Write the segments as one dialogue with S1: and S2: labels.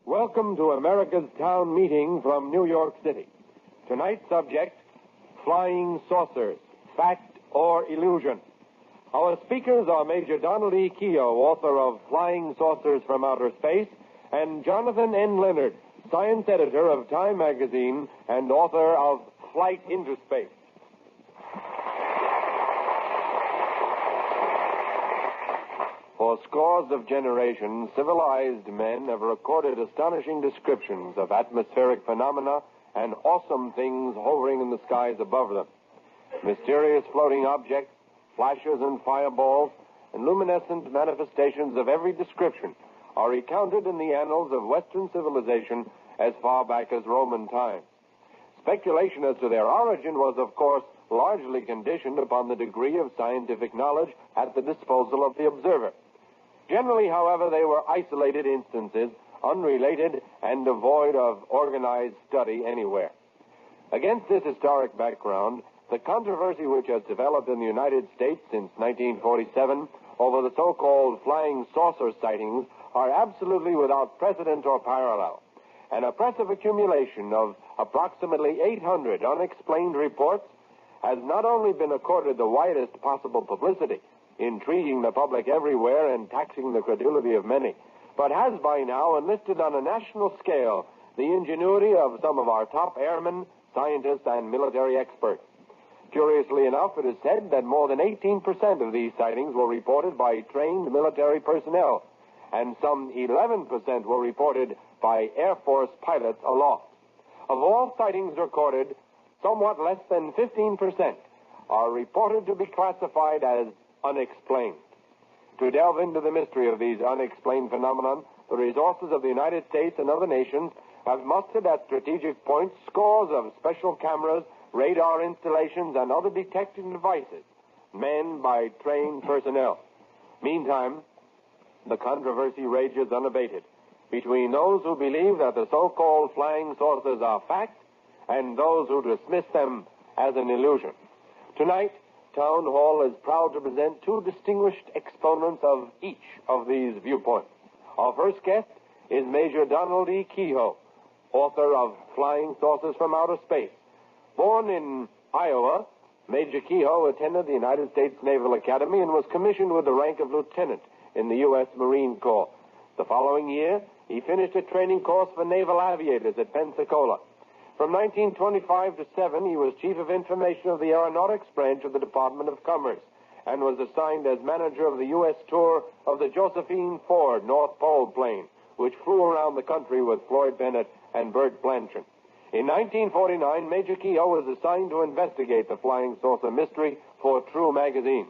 S1: Welcome to America's Town Meeting from New York City. Tonight's subject, flying saucers, fact or illusion. Our speakers are Major Donald E. Keogh, author of Flying Saucers from Outer Space, and Jonathan N. Leonard, science editor of Time magazine and author of Flight into Space. For scores of generations, civilized men have recorded astonishing descriptions of atmospheric phenomena and awesome things hovering in the skies above them. Mysterious floating objects, flashes and fireballs, and luminescent manifestations of every description are recounted in the annals of Western civilization as far back as Roman times. Speculation as to their origin was, of course, largely conditioned upon the degree of scientific knowledge at the disposal of the observer. Generally, however, they were isolated instances, unrelated and devoid of organized study anywhere. Against this historic background, the controversy which has developed in the United States since 1947 over the so-called flying saucer sightings are absolutely without precedent or parallel. An oppressive accumulation of approximately 800 unexplained reports has not only been accorded the widest possible publicity, intriguing the public everywhere and taxing the credulity of many, but has by now enlisted on a national scale the ingenuity of some of our top airmen, scientists, and military experts. Curiously enough, it is said that more than 18% of these sightings were reported by trained military personnel, and some 11% were reported by Air Force pilots aloft. Of all sightings recorded, somewhat less than 15% are reported to be classified as unexplained. To delve into the mystery of these unexplained phenomena, the resources of the United States and other nations have mustered at strategic points scores of special cameras, radar installations, and other detecting devices manned by trained personnel. Meantime, the controversy rages unabated between those who believe that the so-called flying saucers are fact and those who dismiss them as an illusion. Tonight, Town Hall is proud to present two distinguished exponents of each of these viewpoints. Our first guest is Major Donald E. Keogh, author of Flying Saucers from Outer Space. Born in Iowa, Major Keogh attended the United States Naval Academy and was commissioned with the rank of lieutenant in the U.S. Marine Corps. The following year, he finished a training course for naval aviators at Pensacola. From 1925 to 7, he was Chief of Information of the Aeronautics Branch of the Department of Commerce and was assigned as manager of the U.S. tour of the Josephine Ford North Pole plane, which flew around the country with Floyd Bennett and Bert Blanchard. In 1949, Major Keogh was assigned to investigate the flying saucer mystery for True magazine.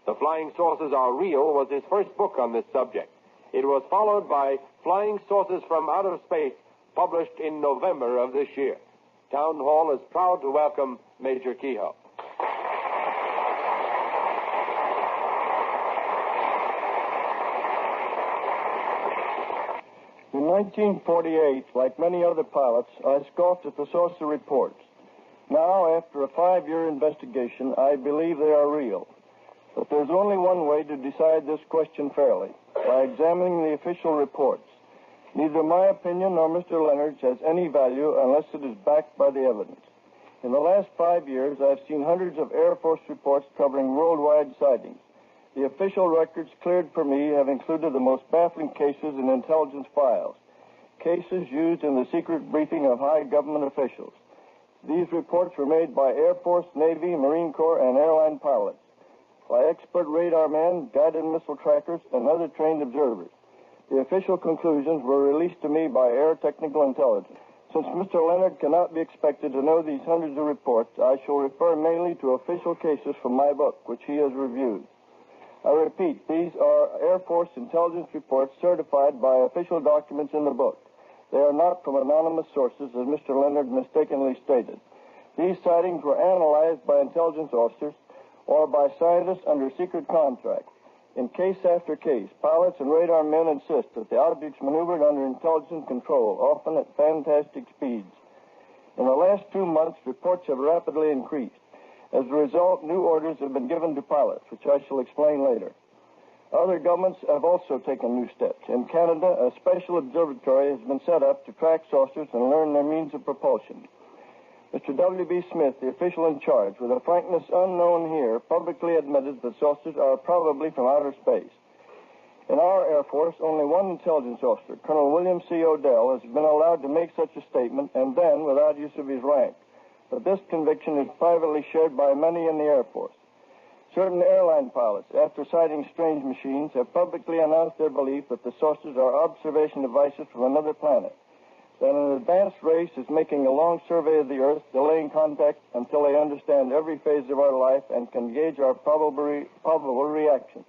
S1: The Flying Saucers Are Real was his first book on this subject. It was followed by Flying Saucers from Outer Space, published in November of this year. Town Hall is proud to welcome Major Keogh.
S2: In 1948, like many other pilots, I scoffed at the saucer reports. Now, after a 5-year investigation, I believe they are real. But there's only one way to decide this question fairly, by examining the official reports. Neither my opinion nor Mr. Leonard's has any value unless it is backed by the evidence. In the last 5 years, I've seen hundreds of Air Force reports covering worldwide sightings. The official records cleared for me have included the most baffling cases in intelligence files, cases used in the secret briefing of high government officials. These reports were made by Air Force, Navy, Marine Corps, and airline pilots, by expert radar men, guided missile trackers, and other trained observers. The official conclusions were released to me by Air Technical Intelligence. Since Mr. Leonard cannot be expected to know these hundreds of reports, I shall refer mainly to official cases from my book, which he has reviewed. I repeat, these are Air Force intelligence reports certified by official documents in the book. They are not from anonymous sources, as Mr. Leonard mistakenly stated. These sightings were analyzed by intelligence officers or by scientists under secret contract. In case after case, pilots and radar men insist that the objects maneuvered under intelligent control, often at fantastic speeds. In the last 2 months, reports have rapidly increased. As a result, new orders have been given to pilots, which I shall explain later. Other governments have also taken new steps. In Canada, a special observatory has been set up to track saucers and learn their means of propulsion. Mr. W.B. Smith, the official in charge, with a frankness unknown here, publicly admitted that saucers are probably from outer space. In our Air Force, only one intelligence officer, Colonel William C. Odell, has been allowed to make such a statement, and then without use of his rank. But this conviction is privately shared by many in the Air Force. Certain airline pilots, after sighting strange machines, have publicly announced their belief that the saucers are observation devices from another planet. That an advanced race is making a long survey of the Earth, delaying contact until they understand every phase of our life and can gauge our probable reactions.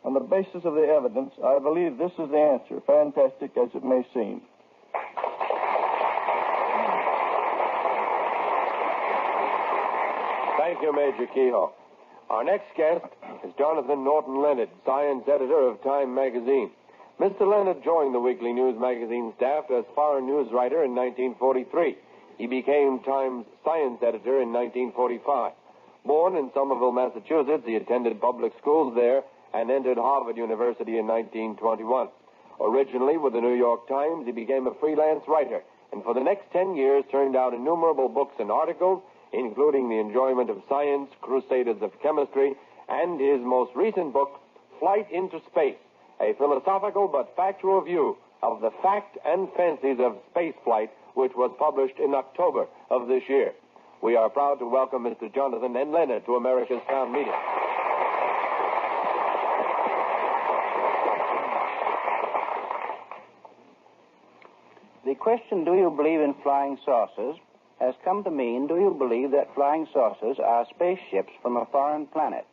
S2: On the basis of the evidence, I believe this is the answer, fantastic as it may seem.
S1: Thank you, Major Kehoe. Our next guest is Jonathan Norton Leonard, science editor of Time magazine. Mr. Leonard joined the Weekly News magazine staff as foreign news writer in 1943. He became Time's science editor in 1945. Born in Somerville, Massachusetts, he attended public schools there and entered Harvard University in 1921. Originally with the New York Times, he became a freelance writer, and for the next 10 years turned out innumerable books and articles, including The Enjoyment of Science, Crusaders of Chemistry, and his most recent book, Flight into Space, a philosophical but factual view of the fact and fancies of spaceflight, which was published in October of this year. We are proud to welcome Mr. Jonathan N. Leonard to America's Town Meeting.
S3: The question, do you believe in flying saucers, has come to mean, do you believe that flying saucers are spaceships from a foreign planet?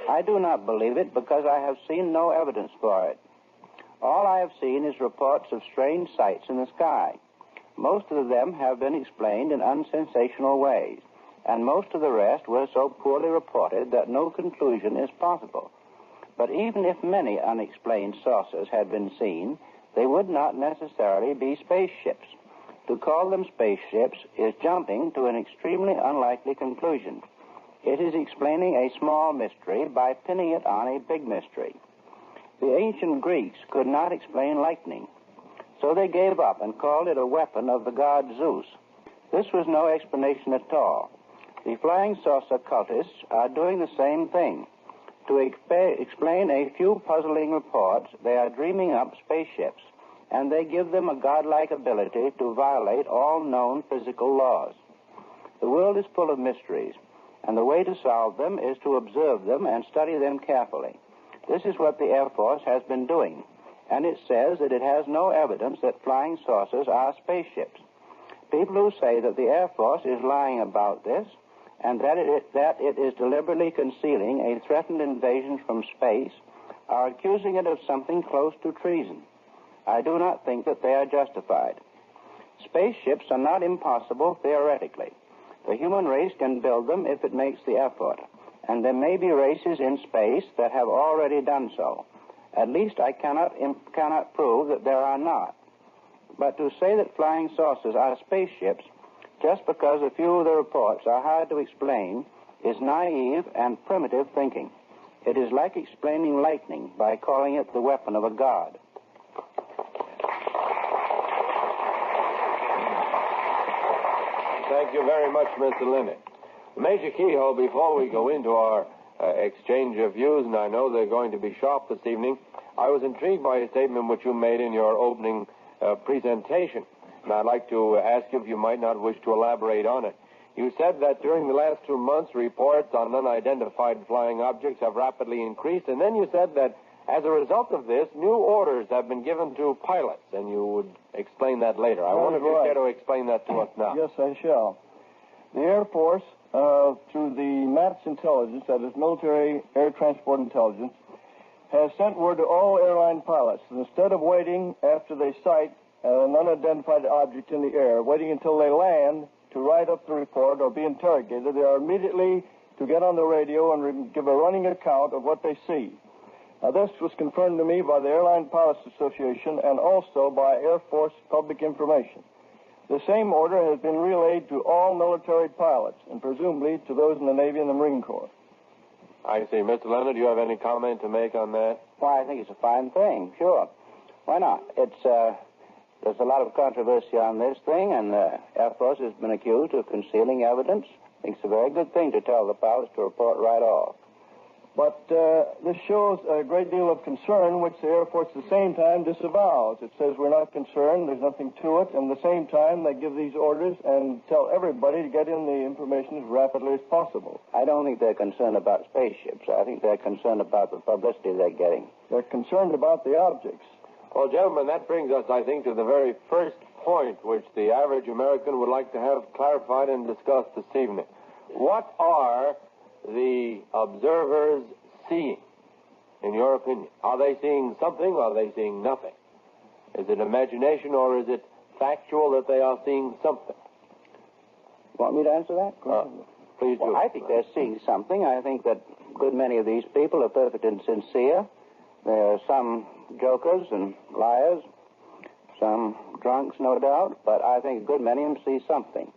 S3: I do not believe it because I have seen no evidence for it. All I have seen is reports of strange sights in the sky. Most of them have been explained in unsensational ways, and most of the rest were so poorly reported that no conclusion is possible. But even if many unexplained saucers had been seen, they would not necessarily be spaceships. To call them spaceships is jumping to an extremely unlikely conclusion. It is explaining a small mystery by pinning it on a big mystery. The ancient Greeks could not explain lightning, so they gave up and called it a weapon of the god Zeus. This was no explanation at all. The flying saucer cultists are doing the same thing. To explain a few puzzling reports, they are dreaming up spaceships, and they give them a godlike ability to violate all known physical laws. The world is full of mysteries, and the way to solve them is to observe them and study them carefully. This is what the Air Force has been doing, and it says that it has no evidence that flying saucers are spaceships. People who say that the Air Force is lying about this, and that it is deliberately concealing a threatened invasion from space, are accusing it of something close to treason. I do not think that they are justified. Spaceships are not impossible theoretically. The human race can build them if it makes the effort, and there may be races in space that have already done so. At least I cannot prove that there are not. But to say that flying saucers are spaceships, just because a few of the reports are hard to explain, is naive and primitive thinking. It is like explaining lightning by calling it the weapon of a god.
S1: Thank you very much, Mr. Leonard. Major Kehoe, before we go into our exchange of views, and I know they're going to be sharp this evening, I was intrigued by a statement which you made in your opening presentation, and I'd like to ask you if you might not wish to elaborate on it. You said that during the last 2 months, reports on unidentified flying objects have rapidly increased, and then you said that as a result of this, new orders have been given to pilots, and you would explain that later. I wonder if you care to explain that to us now.
S2: Yes, I shall. The Air Force, through the MATS intelligence, that is Military Air Transport Intelligence, has sent word to all airline pilots that instead of waiting after they sight an unidentified object in the air, waiting until they land to write up the report or be interrogated, they are immediately to get on the radio and give a running account of what they see. Now, this was confirmed to me by the Airline Pilots Association and also by Air Force Public Information. The same order has been relayed to all military pilots and presumably to those in the Navy and the Marine Corps.
S1: I see. Mr. Leonard, do you have any comment to make on that?
S3: Why, I think it's a fine thing, sure. Why not? There's a lot of controversy on this thing, and the Air Force has been accused of concealing evidence. I think it's a very good thing to tell the pilots to report right off.
S2: But this shows a great deal of concern, which the Air Force at the same time disavows. It says we're not concerned, there's nothing to it, and at the same time they give these orders and tell everybody to get in the information as rapidly as possible.
S3: I don't think they're concerned about spaceships. I think they're concerned about the publicity they're getting.
S2: They're concerned about the objects.
S1: Well, gentlemen, that brings us, I think, to the very first point which the average American would like to have clarified and discussed this evening. What are the observers seeing, in your opinion? Are they seeing something or are they seeing nothing? Is it imagination or is it factual that they are seeing something?
S3: Want me to answer that?
S1: Please do.
S3: Well, I think they're seeing something. I think that a good many of these people are perfectly sincere. There are some jokers and liars, some drunks, no doubt, but I think a good many of them see something.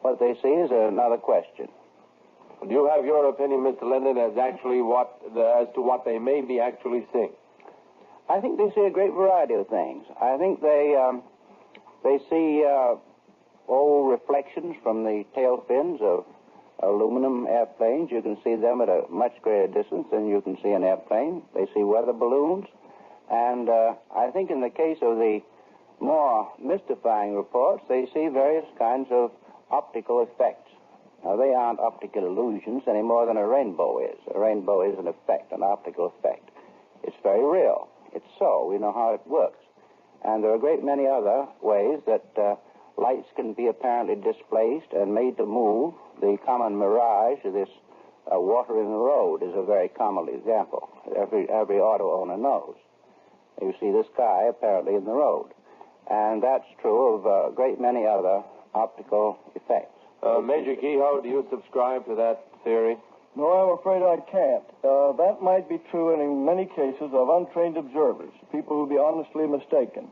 S3: What they see is another question.
S1: Do you have your opinion, Mr. Linden, as to what they may be actually seeing?
S3: I think they see a great variety of things. I think they see old reflections from the tail fins of aluminum airplanes. You can see them at a much greater distance than you can see an airplane. They see weather balloons. And I think in the case of the more mystifying reports, they see various kinds of optical effects. Now, they aren't optical illusions any more than a rainbow is. A rainbow is an effect, an optical effect. It's very real. It's so. We know how it works. And there are a great many other ways that lights can be apparently displaced and made to move. The common mirage of this water in the road is a very common example. Every auto owner knows. You see the sky apparently in the road. And that's true of a great many other optical effects.
S1: Major Kehoe, do you subscribe to that theory?
S2: No, I'm afraid I can't. That might be true in many cases of untrained observers, people who be honestly mistaken.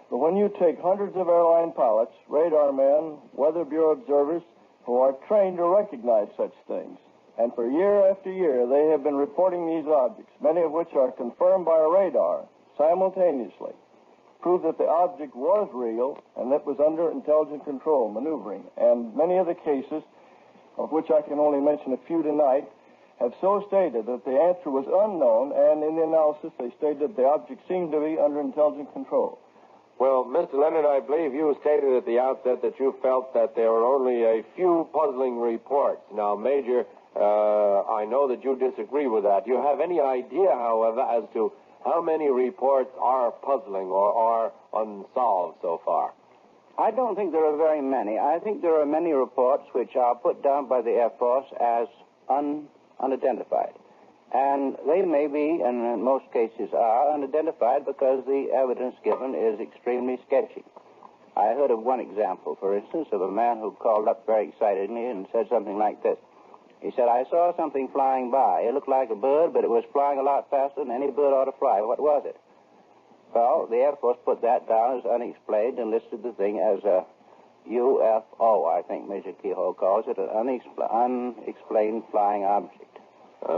S2: But when you take hundreds of airline pilots, radar men, Weather Bureau observers, who are trained to recognize such things, and for year after year they have been reporting these objects, many of which are confirmed by a radar simultaneously, prove that the object was real and that was under intelligent control, maneuvering. And many of the cases, of which I can only mention a few tonight, have so stated that the answer was unknown, and in the analysis they stated that the object seemed to be under intelligent control.
S1: Well, Mr. Leonard, I believe you stated at the outset that you felt that there were only a few puzzling reports. Now, Major, I know that you disagree with that. Do you have any idea, however, as to how many reports are puzzling or are unsolved so far?
S3: I don't think there are very many. I think there are many reports which are put down by the Air Force as unidentified. And they may be, and in most cases are, unidentified because the evidence given is extremely sketchy. I heard of one example, for instance, of a man who called up very excitedly and said something like this. He said, I saw something flying by. It looked like a bird, but it was flying a lot faster than any bird ought to fly. What was it? Well, the Air Force put that down as unexplained and listed the thing as a UFO, I think Major Kehoe calls it, an unexplained flying object.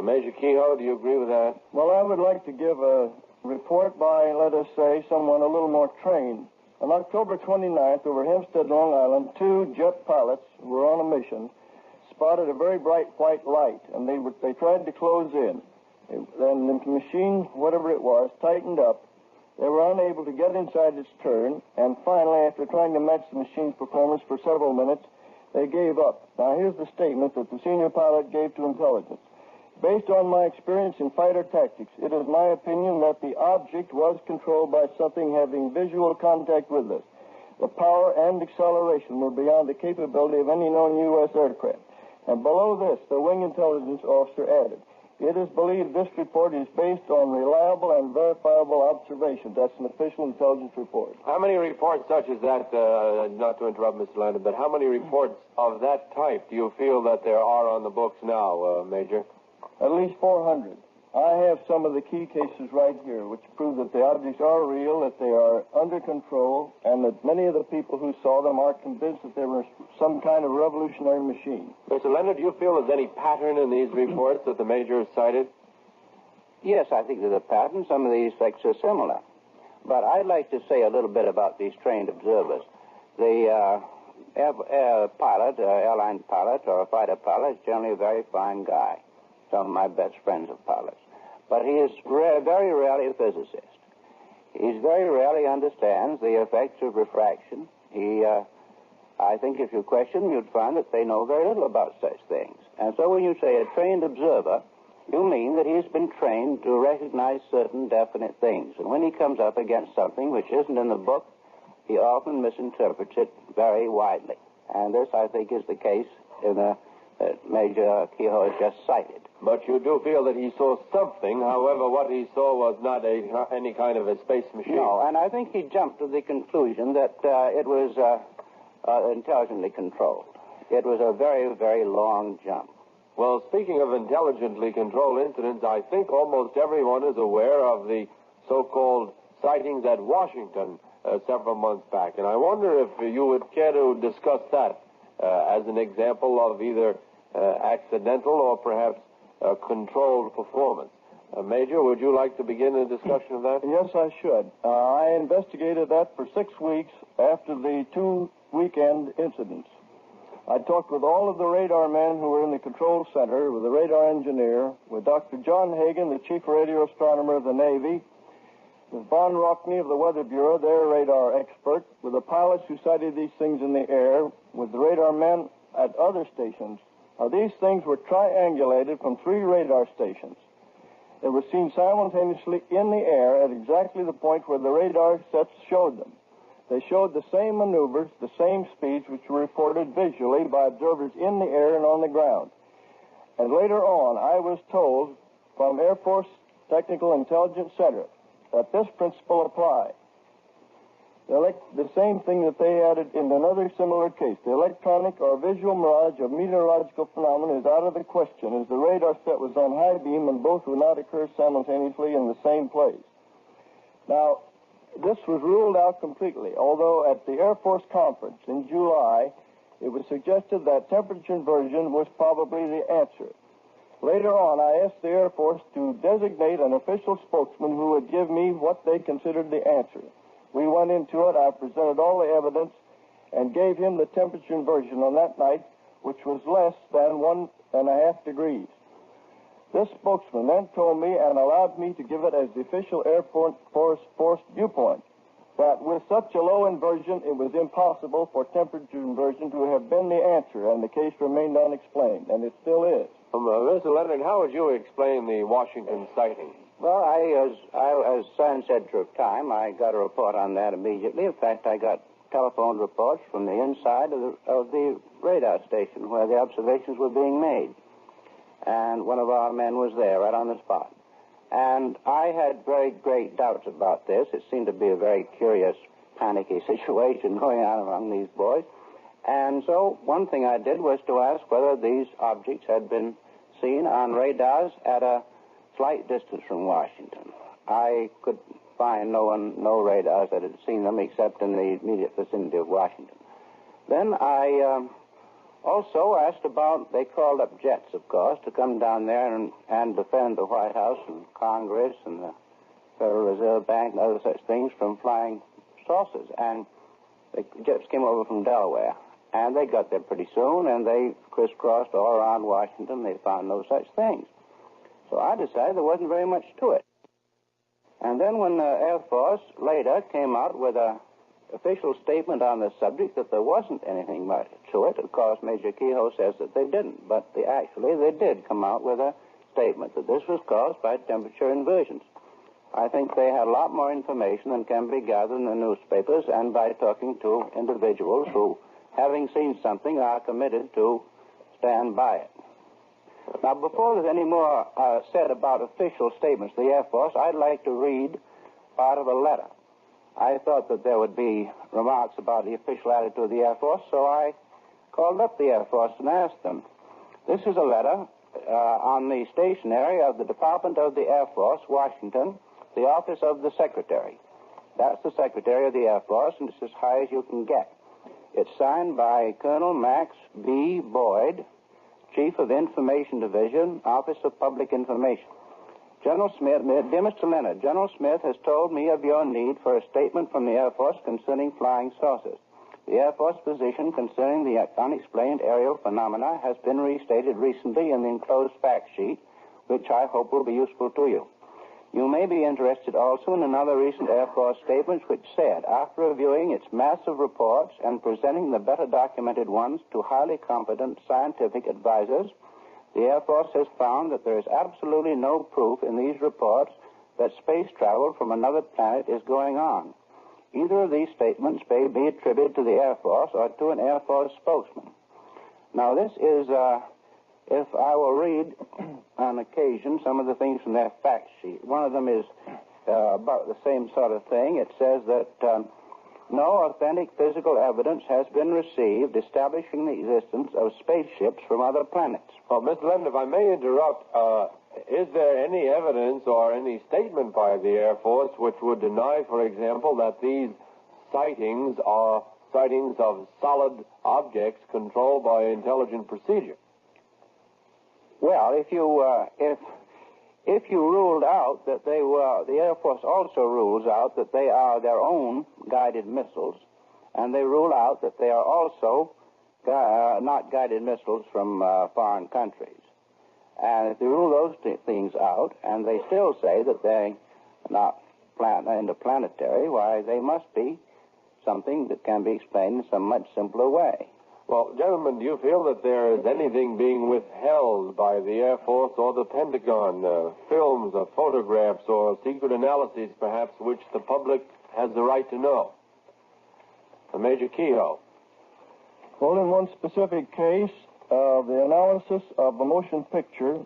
S1: Major Kehoe, do you agree with that?
S2: Well, I would like to give a report by, let us say, someone a little more trained. On October 29th, over Hempstead, Long Island, 2 jet pilots who were on a mission spotted a very bright white light, and they tried to close in. Then the machine, whatever it was, tightened up. They were unable to get inside its turn, and finally, after trying to match the machine's performance for several minutes, they gave up. Now, here's the statement that the senior pilot gave to intelligence. Based on my experience in fighter tactics, it is my opinion that the object was controlled by something having visual contact with us. The power and acceleration were beyond the capability of any known U.S. aircraft. And below this, the wing intelligence officer added, it is believed this report is based on reliable and verifiable observations. That's an official intelligence report.
S1: How many reports such as that, not to interrupt Mr. Landon, but how many reports of that type do you feel that there are on the books now, Major?
S2: At least 400. I have some of the key cases right here, which prove that the objects are real, that they are under control, and that many of the people who saw them are convinced that they were some kind of revolutionary machine.
S1: Mr. Leonard, do you feel there's any pattern in these reports that the Major has cited?
S3: Yes, I think there's a pattern. Some of these effects are similar. But I'd like to say a little bit about these trained observers. The airline pilot or a fighter pilot is generally a very fine guy. Some of my best friends are pilots. But he is very rarely a physicist. He very rarely understands the effects of refraction. I think if you question, you'd find that they know very little about such things. And so when you say a trained observer, you mean that he's been trained to recognize certain definite things. And when he comes up against something which isn't in the book, he often misinterprets it very widely. And this, I think, is the case in the Major Kehoe has just cited.
S1: But you do feel that he saw something. However, what he saw was not any kind of a space machine.
S3: No, and I think he jumped to the conclusion that it was intelligently controlled. It was a very, very long jump.
S1: Well, speaking of intelligently controlled incidents, I think almost everyone is aware of the so-called sightings at Washington several months back. And I wonder if you would care to discuss that as an example of either accidental or perhaps controlled performance. Major, would you like to begin a discussion of that?
S2: Yes, I should. I investigated that for 6 weeks after the 2 weekend incidents. I talked with all of the radar men who were in the control center, with the radar engineer, with Dr. John Hagen, the chief radio astronomer of the Navy, with Von Rockney of the Weather Bureau, their radar expert, with the pilots who sighted these things in the air, with the radar men at other stations. Now, these things were triangulated from 3 radar stations. They were seen simultaneously in the air at exactly the point where the radar sets showed them. They showed the same maneuvers, the same speeds, which were reported visually by observers in the air and on the ground. And later on, I was told from Air Force Technical Intelligence Center that this principle applied. The same thing that they added in another similar case. The electronic or visual mirage of meteorological phenomena is out of the question, as the radar set was on high beam and both would not occur simultaneously in the same place. Now, this was ruled out completely, although at the Air Force conference in July, it was suggested that temperature inversion was probably the answer. Later on, I asked the Air Force to designate an official spokesman who would give me what they considered the answer. We went into it. I presented all the evidence and gave him the temperature inversion on that night, which was less than 1.5 degrees. This spokesman then told me and allowed me to give it as the official Air Force viewpoint, that with such a low inversion, it was impossible for temperature inversion to have been the answer, and the case remained unexplained, and it still is.
S1: Mr. Leonard, how would you explain the Washington sighting?
S3: Well, as Science Editor of Time, I got a report on that immediately. In fact, I got telephone reports from the inside of the radar station where the observations were being made. And one of our men was there right on the spot. And I had very great doubts about this. It seemed to be a very curious, panicky situation going on among these boys. And so one thing I did was to ask whether these objects had been seen on radars at a slight distance from Washington. I could find no radars that had seen them except in the immediate vicinity of Washington. Then I also asked about, they called up jets, of course, to come down there and defend the White House and Congress and the Federal Reserve Bank and other such things from flying saucers. And the jets came over from Delaware. And they got there pretty soon, and they crisscrossed all around Washington. They found no such things. So I decided there wasn't very much to it. And then when the Air Force later came out with an official statement on the subject that there wasn't anything much to it, of course, Major Kehoe says that they didn't. But actually, they did come out with a statement that this was caused by temperature inversions. I think they had a lot more information than can be gathered in the newspapers and by talking to individuals who, having seen something, are committed to stand by it. Now, before there's any more said about official statements of the Air Force, I'd like to read part of a letter. I thought that there would be remarks about the official attitude of the Air Force, so I called up the Air Force and asked them. This is a letter on the stationery of the Department of the Air Force, Washington, the Office of the Secretary. That's the Secretary of the Air Force, and it's as high as you can get. It's signed by Colonel Max B. Boyd, Chief of Information Division, Office of Public Information. General Smith, dear Mr. Leonard, General Smith has told me of your need for a statement from the Air Force concerning flying saucers. The Air Force position concerning the unexplained aerial phenomena has been restated recently in the enclosed fact sheet, which I hope will be useful to you. You may be interested also in another recent Air Force statement which said, after reviewing its massive reports and presenting the better documented ones to highly competent scientific advisors, the Air Force has found that there is absolutely no proof in these reports that space travel from another planet is going on. Either of these statements may be attributed to the Air Force or to an Air Force spokesman. Now, this is, if I will read on occasion some of the things from their fact sheet. One of them is about the same sort of thing. It says that no authentic physical evidence has been received establishing the existence of spaceships from other planets.
S1: Well, Mr. Leonard, if I may interrupt, is there any evidence or any statement by the Air Force which would deny, for example, that these sightings are sightings of solid objects controlled by intelligent procedure?
S3: Well, if you ruled out that they were, the Air Force also rules out that they are their own guided missiles, and they rule out that they are also not guided missiles from foreign countries. And if you rule those things out, and they still say that they're not interplanetary, why, they must be something that can be explained in some much simpler way.
S1: Well, gentlemen, do you feel that there is anything being withheld by the Air Force or the Pentagon, films or photographs or secret analyses, perhaps, which the public has the right to know? Major Kehoe.
S2: Well, in one specific case, the analysis of a motion picture,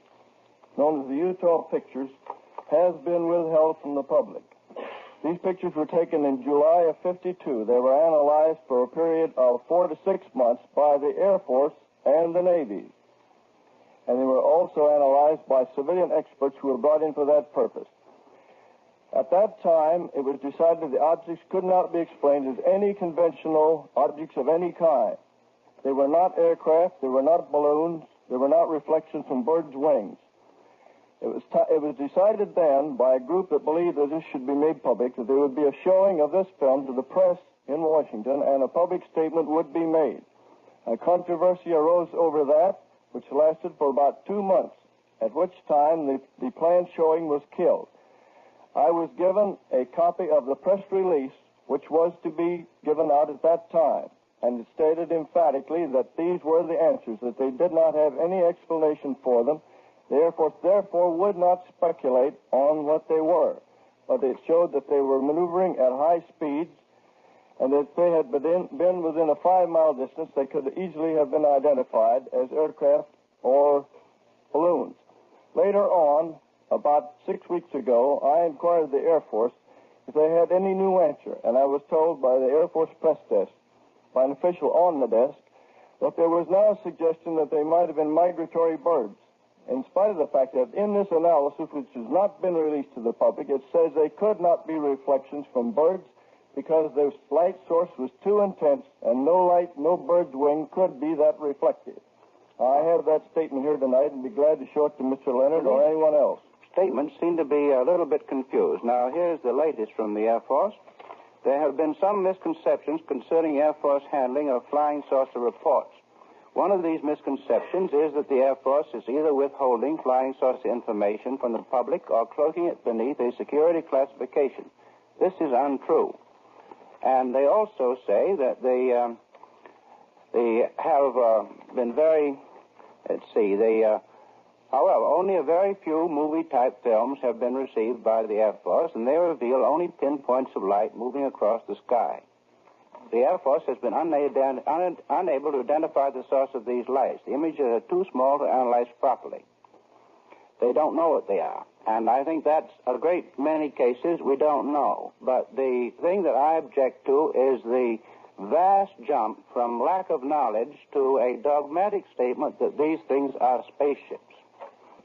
S2: known as the Utah pictures, has been withheld from the public. These pictures were taken in July of '52. They were analyzed for a period of 4 to 6 months by the Air Force and the Navy. And they were also analyzed by civilian experts who were brought in for that purpose. At that time, it was decided the objects could not be explained as any conventional objects of any kind. They were not aircraft, they were not balloons, they were not reflections from birds' wings. It was decided then by a group that believed that this should be made public that there would be a showing of this film to the press in Washington and a public statement would be made. A controversy arose over that, which lasted for about 2 months, at which time the planned showing was killed. I was given a copy of the press release, which was to be given out at that time, and it stated emphatically that these were the answers, that they did not have any explanation for them. The Air Force, therefore, would not speculate on what they were, but it showed that they were maneuvering at high speeds, and that if they had been within a 5-mile distance, they could easily have been identified as aircraft or balloons. Later on, about 6 weeks ago, I inquired the Air Force if they had any new answer, and I was told by the Air Force press desk, by an official on the desk, that there was now a suggestion that they might have been migratory birds. In spite of the fact that in this analysis, which has not been released to the public, it says they could not be reflections from birds because the light source was too intense and no light, no bird's wing could be that reflective. I have that statement here tonight and be glad to show it to Mr. Leonard or anyone else.
S3: Statements seem to be a little bit confused. Now, here's the latest from the Air Force. There have been some misconceptions concerning Air Force handling of flying saucer reports. One of these misconceptions is that the Air Force is either withholding flying saucer information from the public or cloaking it beneath a security classification. This is untrue. And they also say that they have been very, however, only a very few movie-type films have been received by the Air Force, and they reveal only pinpoints of light moving across the sky. The Air Force has been unable to identify the source of these lights. The images are too small to analyze properly. They don't know what they are. And I think that's a great many cases we don't know. But the thing that I object to is the vast jump from lack of knowledge to a dogmatic statement that these things are spaceships.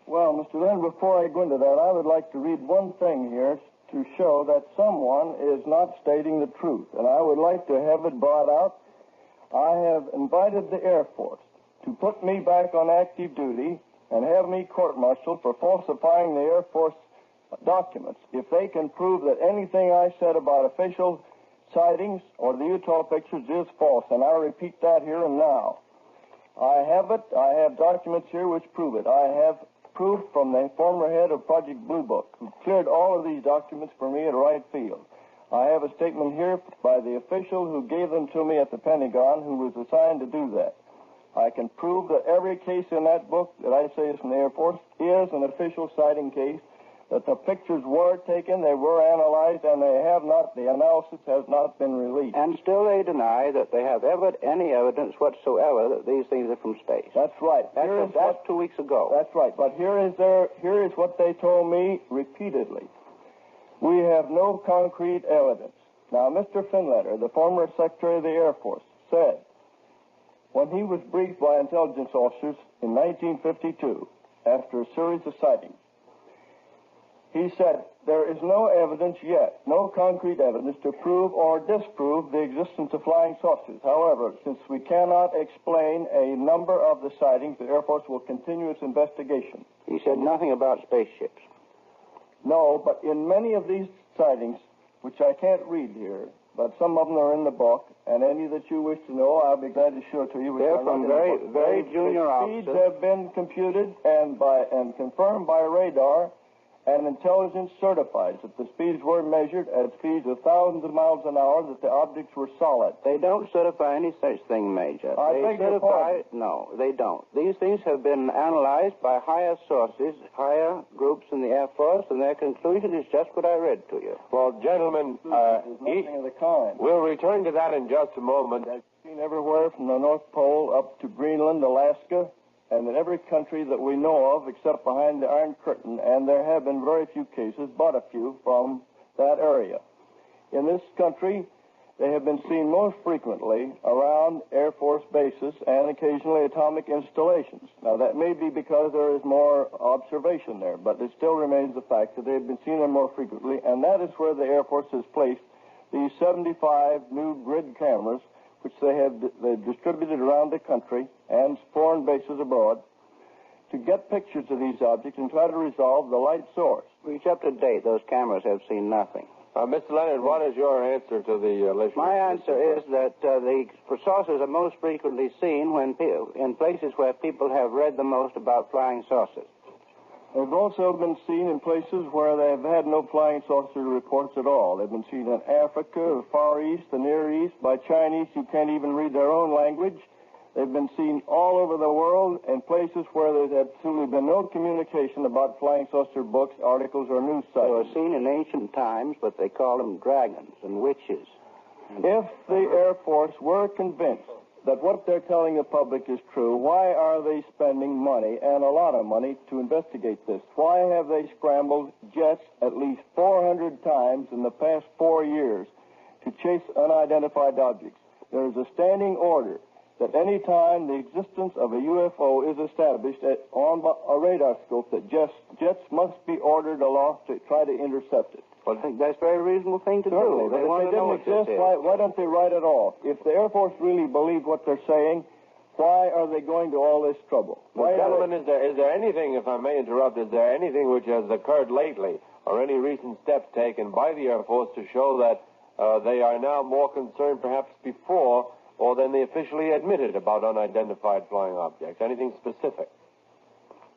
S2: Well, Mr. Lynn, before I go into that, I would like to read one thing here to show that someone is not stating the truth, and I would like to have it brought out. I have invited the Air Force to put me back on active duty and have me court-martialed for falsifying the Air Force documents if they can prove that anything I said about official sightings or the Utah pictures is false, and I repeat that here and now. I have it. I have documents here which prove it. I have proof from the former head of Project Blue Book, who cleared all of these documents for me at Wright Field. I have a statement here by the official who gave them to me at the Pentagon, who was assigned to do that. I can prove that every case in that book that I say is from the Air Force is an official sighting case, that the pictures were taken, they were analyzed, and they have not, the analysis has not been released.
S3: And still they deny that they have any evidence whatsoever that these things are from space.
S2: That's right.
S3: That's 2 weeks ago.
S2: That's right. But here is what they told me repeatedly. We have no concrete evidence. Now, Mr. Finletter, the former Secretary of the Air Force, said, when he was briefed by intelligence officers in 1952, after a series of sightings, he said, there is no evidence yet, no concrete evidence to prove or disprove the existence of flying saucers. However, since we cannot explain a number of the sightings, the Air Force will continue its investigation.
S3: He said nothing about spaceships.
S2: No, but in many of these sightings, which I can't read here, but some of them are in the book, and any that you wish to know, I'll be glad to show to you.
S3: They're from very junior officers.
S2: Speeds have been computed and confirmed by radar, and intelligence certifies that the speeds were measured at speeds of thousands of miles an hour, that the objects were solid.
S3: They don't certify any such thing, Major.
S2: I beg your pardon.
S3: No, they don't. These things have been analyzed by higher sources, higher groups in the Air Force, and their conclusion is just what I read to you.
S1: Well, gentlemen,
S2: nothing of the kind.
S1: we'll return to that in just a moment.
S2: I've seen everywhere from the North Pole up to Greenland, Alaska, and in every country that we know of except behind the Iron Curtain, and there have been very few cases, but a few, from that area. In this country, they have been seen most frequently around Air Force bases and occasionally atomic installations. Now, that may be because there is more observation there, but it still remains the fact that they have been seen there more frequently, and that is where the Air Force has placed these 75 new grid cameras, which they've distributed around the country and foreign bases abroad, to get pictures of these objects and try to resolve the light source.
S3: Reach up to date, those cameras have seen nothing.
S1: Mr. Leonard, what is your answer to the listener?
S3: My answer is that the saucers are most frequently seen in places where people have read the most about flying saucers.
S2: They've also been seen in places where they've had no flying saucer reports at all. They've been seen in Africa, the Far East, the Near East, by Chinese who can't even read their own language. They've been seen all over the world in places where there's absolutely been no communication about flying saucer books, articles, or news sites.
S3: They were seen in ancient times, but they call them dragons and witches.
S2: If the Air Force were convinced that what they're telling the public is true, why are they spending money, and a lot of money, to investigate this? Why have they scrambled jets at least 400 times in the past 4 years to chase unidentified objects? There is a standing order that any time the existence of a UFO is established on a radar scope, that jets must be ordered aloft to try to intercept it.
S3: Well, I think that's a very reasonable thing to
S2: Certainly,
S3: do.
S2: but if they didn't exist, why don't they write it off? If the Air Force really believed what they're saying, why are they going to all this trouble?
S1: Well, gentlemen, is there anything, if I may interrupt, is there anything which has occurred lately, or any recent steps taken by the Air Force to show that they are now more concerned perhaps before or than they officially admitted about unidentified flying objects? Anything specific?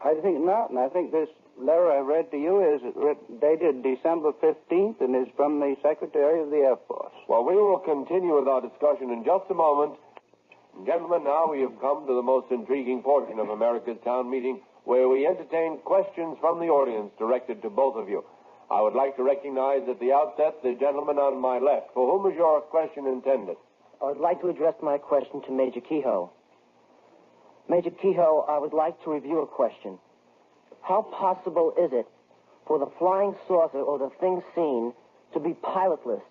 S3: I think not, and I think this letter I read to you is dated December 15th and is from the Secretary of the Air Force.
S1: Well, we will continue with our discussion in just a moment. Gentlemen, now we have come to the most intriguing portion of America's Town Meeting, where we entertain questions from the audience directed to both of you. I would like to recognize at the outset the gentleman on my left. For whom is your question intended?
S4: I would like to address my question to Major Kehoe. Major Kehoe, I would like to review a question. How possible is it for the flying saucer or the thing seen to be pilotless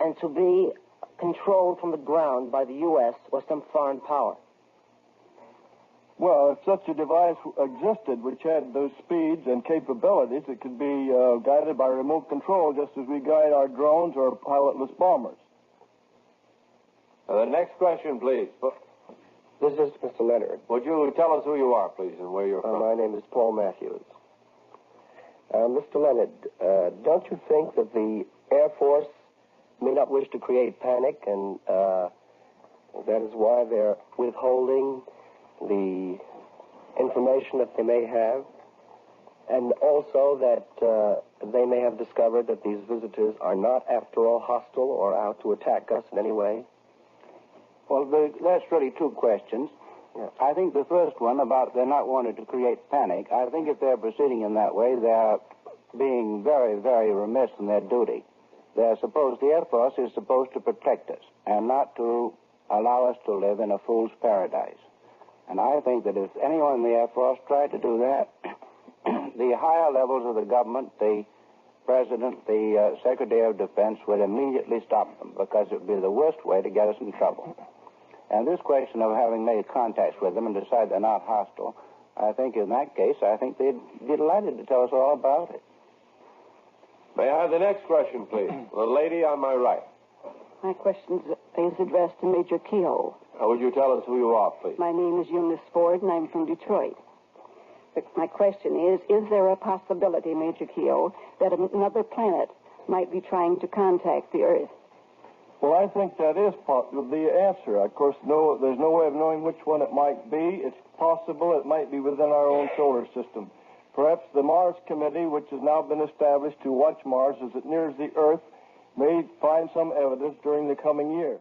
S4: and to be controlled from the ground by the U.S. or some foreign power?
S2: Well, if such a device existed which had those speeds and capabilities, it could be guided by remote control just as we guide our drones or pilotless bombers.
S1: The next question, please.
S5: This is Mr. Leonard.
S1: Would you tell us who you are, please, and where you're from?
S5: My name is Paul Matthews. Mr. Leonard, don't you think that the Air Force may not wish to create panic, and that is why they're withholding the information that they may have, and also that they may have discovered that these visitors are not, after all, hostile or out to attack us in any way?
S3: Well, that's really two questions.
S5: Yeah.
S3: I think the first one about they're not wanting to create panic, I think if they're proceeding in that way, they're being very, very remiss in their duty. The Air Force is supposed to protect us and not to allow us to live in a fool's paradise. And I think that if anyone in the Air Force tried to do that, the higher levels of the government, the President, the Secretary of Defense, would immediately stop them because it would be the worst way to get us in trouble. And this question of having made contacts with them and decide they're not hostile, I think in that case, I think they'd be delighted to tell us all about it.
S1: May I have the next question, please? The lady on my right.
S6: My question is addressed to Major Kehoe.
S1: Would you tell us who you are, please?
S6: My name is Eunice Ford, and I'm from Detroit. My question is there a possibility, Major Kehoe, that another planet might be trying to contact the Earth?
S2: Well, I think that is the answer. Of course, there's no way of knowing which one it might be. It's possible it might be within our own solar system. Perhaps the Mars Committee, which has now been established to watch Mars as it nears the Earth, may find some evidence during the coming year.